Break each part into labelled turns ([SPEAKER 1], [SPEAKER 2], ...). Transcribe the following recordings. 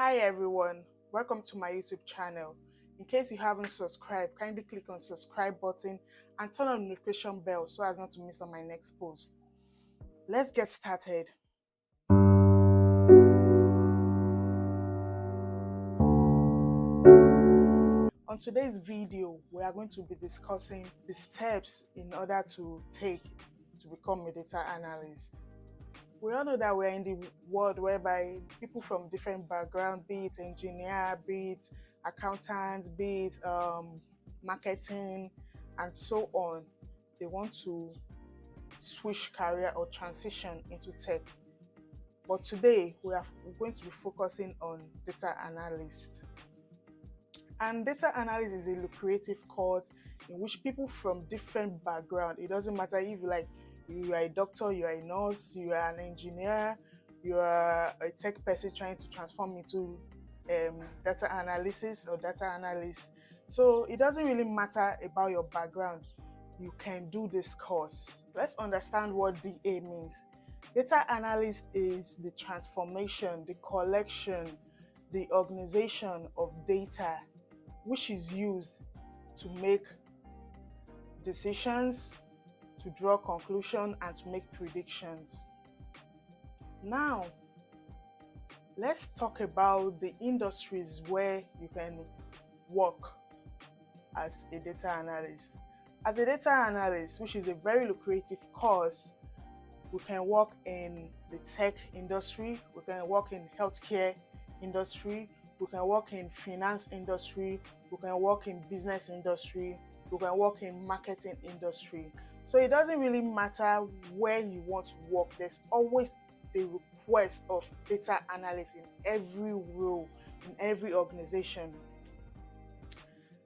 [SPEAKER 1] Hi everyone, welcome to my YouTube channel. In case you haven't subscribed, kindly click on subscribe button and turn on the notification bell so as not to miss on my next post. Let's get started. On today's video, we are going to be discussing the steps in order to take to become a data analyst. We all know that we're in the world whereby people from different backgrounds, be it engineer, be it accountants, be it marketing, and so on, they want to switch career or transition into tech. But today, we're going to be focusing on data analyst. And data analyst is a lucrative course in which people from different backgrounds, it doesn't matter if you are a doctor, you are a nurse, you are an engineer, you are a tech person trying to transform into data analysis or data analyst. So it doesn't really matter about your background. You can do this course. Let's understand what DA means. Data analyst is the transformation, the collection, the organization of data which is used to make decisions, to draw conclusions, and to make predictions. Now, let's talk about the industries where you can work as a data analyst. As a data analyst, which is a very lucrative course, we can work in the tech industry, we can work in healthcare industry, we can work in finance industry, we can work in business industry, we can work in marketing industry. So it doesn't really matter where you want to work. There's always the request of data analysts in every role, in every organization.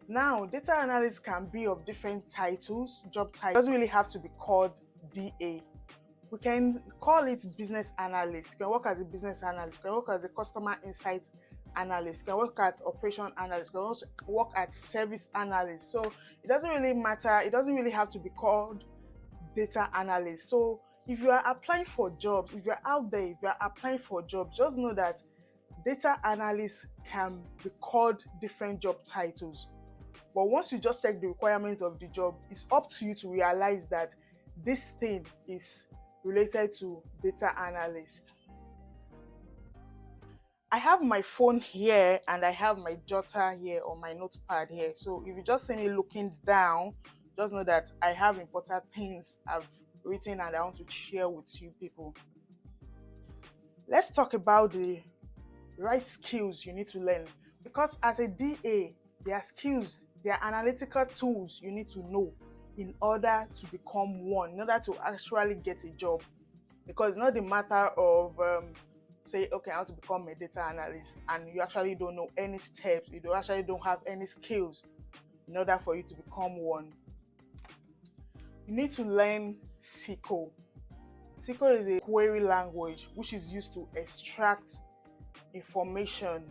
[SPEAKER 1] Now, data analysts can be of different titles, job titles. It doesn't really have to be called BA. We can call it business analyst. You can work as a business analyst. You can work as a customer insight analyst. You can work at operation analyst. You can also work at service analyst. So it doesn't really matter. It doesn't really have to be called data analyst. So if you are applying for jobs, if you're out there, if you're applying for jobs, just know that data analyst can be called different job titles. But once you just check the requirements of the job, it's up to you to realize that this thing is related to data analyst. I have my phone here and I have my jotter here or my notepad here. So if you just see me looking down, just know that I have important things I've written and I want to share with you people. Let's talk about the right skills you need to learn. Because as a DA, there are skills, there are analytical tools you need to know in order to become one, in order to actually get a job. Because it's not the matter of say, okay, I want to become a data analyst, and you actually don't know any steps, you actually don't have any skills in order for you to become one. You need to learn SQL. SQL is a query language which is used to extract information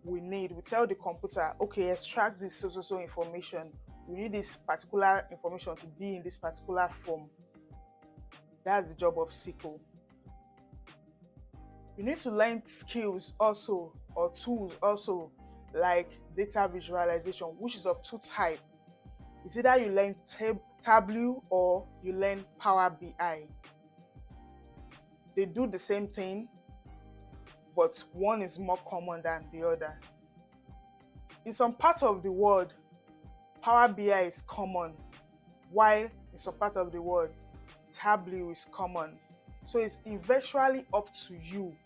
[SPEAKER 1] we need. We tell the computer, okay, extract this so information. We need this particular information to be in this particular form. That's the job of SQL. You need to learn skills also, or tools also, like data visualization, which is of two types. It's either you learn Tableau or you learn Power BI. They do the same thing, but one is more common than the other. In some parts of the world, Power BI is common, while in some parts of the world, Tableau is common. So it's eventually up to you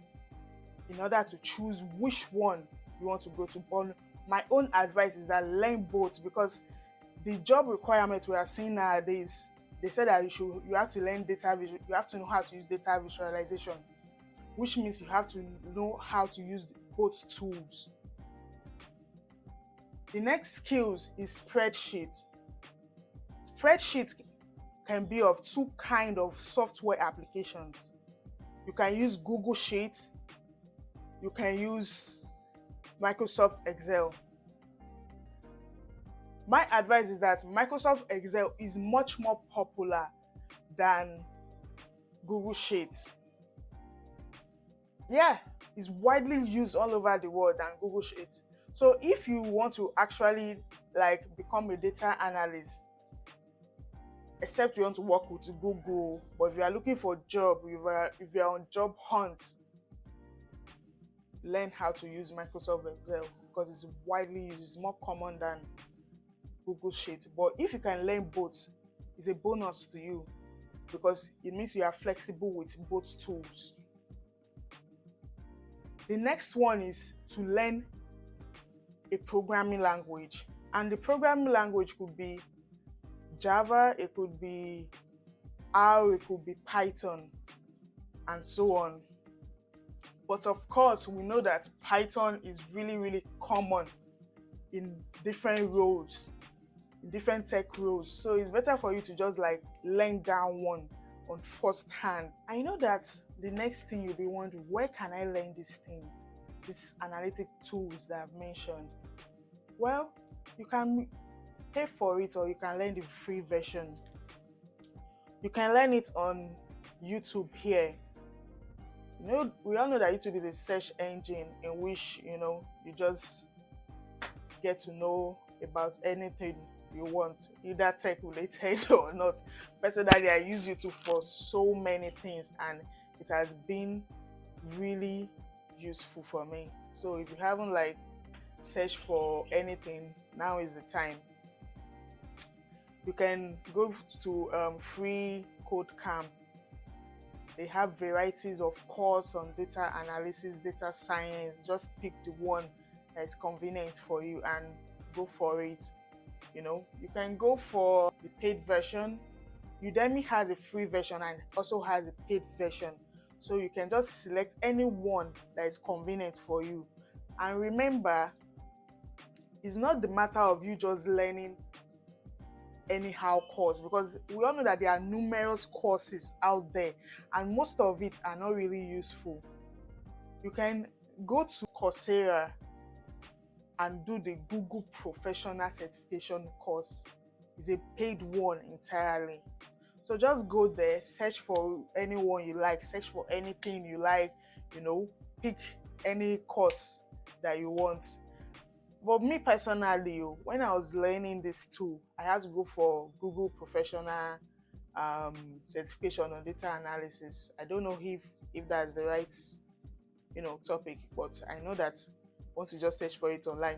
[SPEAKER 1] in order to choose which one you want to go to. But my own advice is that learn both, because the job requirements we are seeing nowadays, they said that you have to learn you have to know how to use data visualization, which means you have to know how to use both tools. The next skills is spreadsheet. Spreadsheet can be of two kinds of software applications. You can use Google Sheets, you can use Microsoft Excel. My advice is that Microsoft Excel is much more popular than Google Sheets. Yeah, is widely used all over the world than Google Sheet. So if you want to actually like become a data analyst, except you want to work with Google, but if you are looking for a job, if you are on job hunt, learn how to use Microsoft Excel because it's widely used. It's more common than Google Sheet. But if you can learn both, it's a bonus to you because it means you are flexible with both tools. The next one is to learn a programming language, and the programming language could be Java, it could be R, it could be Python, and so on. But of course, we know that Python is really common in different roles, in different tech roles. So it's better for you to just like learn that one on first hand. I know that the next thing you'll be wondering, where can I learn this thing, these analytic tools that I've mentioned? Well, you can pay for it or you can learn the free version. You can learn it on YouTube here. You know, we all know that YouTube is a search engine in which, you just get to know about anything you want, either tech related or not. Personally, I use YouTube for so many things and it has been really useful for me. So if you haven't like searched for anything, now is the time. You can go to free code camp. They have varieties of course on data analysis, data science. Just pick the one that is convenient for you and go for it. You can go for the paid version. Udemy has a free version and also has a paid version. So you can just select any one that is convenient for you. And remember, it's not the matter of you just learning anyhow course, because we all know that there are numerous courses out there and most of it are not really useful. You can go to Coursera and do the Google Professional Certification course. It's a paid one entirely. So just go there, search for anyone you like, search for anything you like, pick any course that you want. But me personally, when I was learning this tool, I had to go for Google Professional Certification on Data Analysis. I don't know if that's the right topic, but I know that once you just search for it online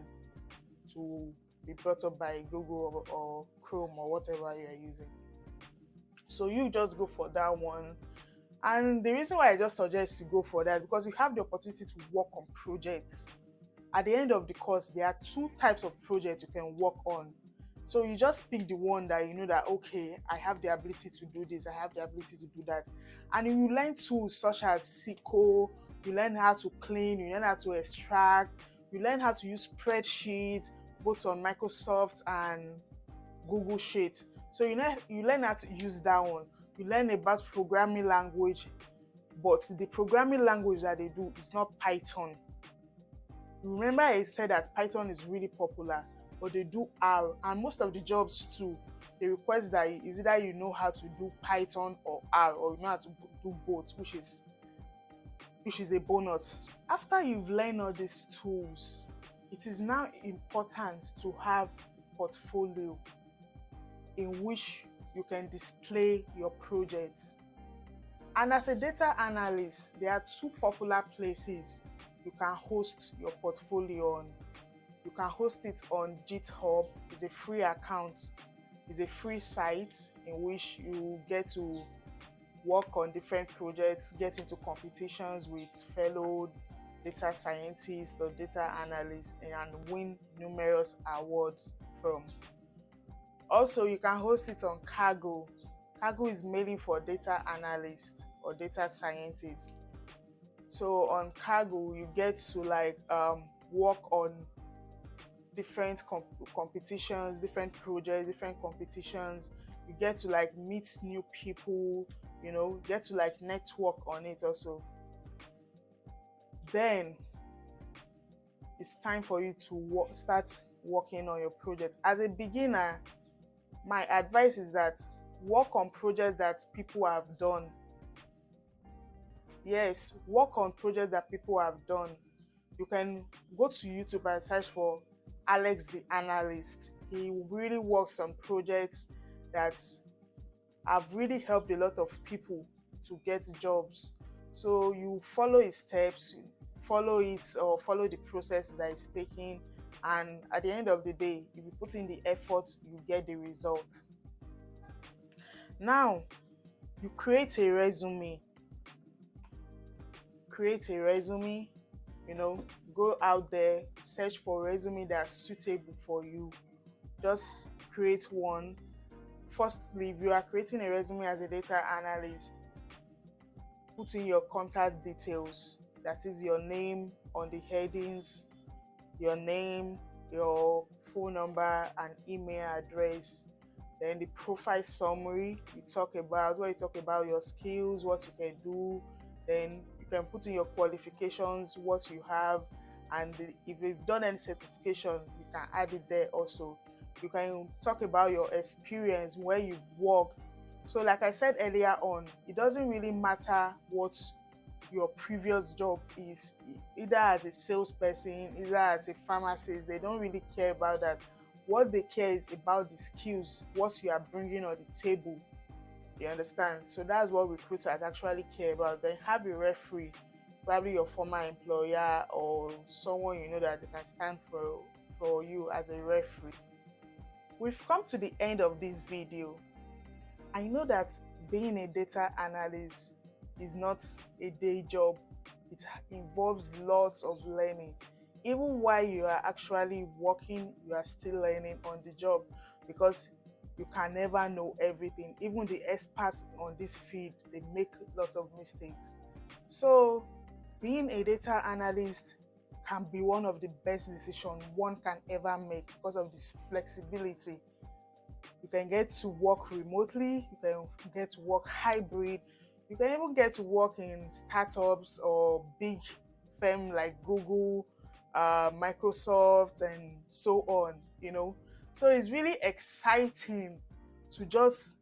[SPEAKER 1] to be brought up by Google or Chrome or whatever you are using. So you just go for that one. And the reason why I just suggest to go for that, because you have the opportunity to work on projects. At the end of the course, there are 2 types of projects you can work on. So you just pick the one that you know that, okay, I have the ability to do this, I have the ability to do that. And you learn tools such as SQL, you learn how to clean, you learn how to extract, you learn how to use Spreadsheet, both on Microsoft and Google Sheet. So you learn how to use that one. You learn about programming language, but the programming language that they do is not Python. Remember I said that Python is really popular, but they do R, and most of the jobs too, they request that is either you know how to do Python or R, or you know how to do both, which is a bonus. After you've learned all these tools, it is now important to have a portfolio in which you can display your projects. And as a data analyst, there are 2 popular places you can host your portfolio on. You can host it on GitHub. It's a free account. It's a free site in which you get to work on different projects, get into competitions with fellow data scientists or data analysts, and win numerous awards from. Also, you can host it on Kaggle. Kaggle is mainly for data analysts or data scientists. So on Kaggle, you get to work on different competitions, different projects, different competitions. You get to meet new people, get to network on it also. Then it's time for you to start working on your project. As a beginner, my advice is that work on projects that people have done. Yes, work on projects that people have done. You can go to YouTube and search for Alex the Analyst. He really works on projects that have really helped a lot of people to get jobs. So you follow his steps, follow it or follow the process that is taking, and at the end of the day, if you put in the effort, you get the result. Now, you create a resume. Create a resume, go out there, search for a resume that's suitable for you. Just create one. Firstly, if you are creating a resume as a data analyst, put in your contact details, that is your name on the headings, your name, your phone number and email address. Then the profile summary, you talk about your skills, what you can do. Then you can put in your qualifications, what you have, and if you've done any certification, you can add it there also. You can talk about your experience, where you've worked. So like I said earlier on, it doesn't really matter what your previous job is, either as a salesperson, either as a pharmacist. They don't really care about that. What they care is about the skills, what you are bringing on the table. You understand? So that's what recruiters actually care about. Then have a referee, probably your former employer or someone you know that they can stand for you as a referee. We've come to the end of this video. I know that being a data analyst is not a day job. It involves lots of learning. Even while you are actually working, you are still learning on the job, because you can never know everything. Even the experts on this field, they make lots of mistakes. So being a data analyst can be one of the best decisions one can ever make because of this flexibility. You can get to work remotely, you can get to work hybrid, you can even get to work in startups or big firms like Google, Microsoft, and so on, So it's really exciting to just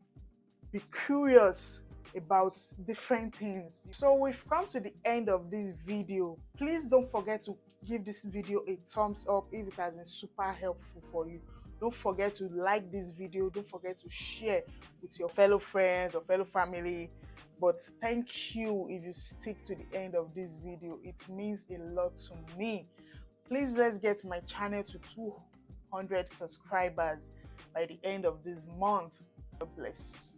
[SPEAKER 1] be curious about different things. So we've come to the end of this video. Please don't forget to give this video a thumbs up if it has been super helpful for you. Don't forget to like this video. Don't forget to share with your fellow friends or fellow family. But thank you if you stick to the end of this video. It means a lot to me. Please, let's get my channel to 200 subscribers by the end of this month. God bless.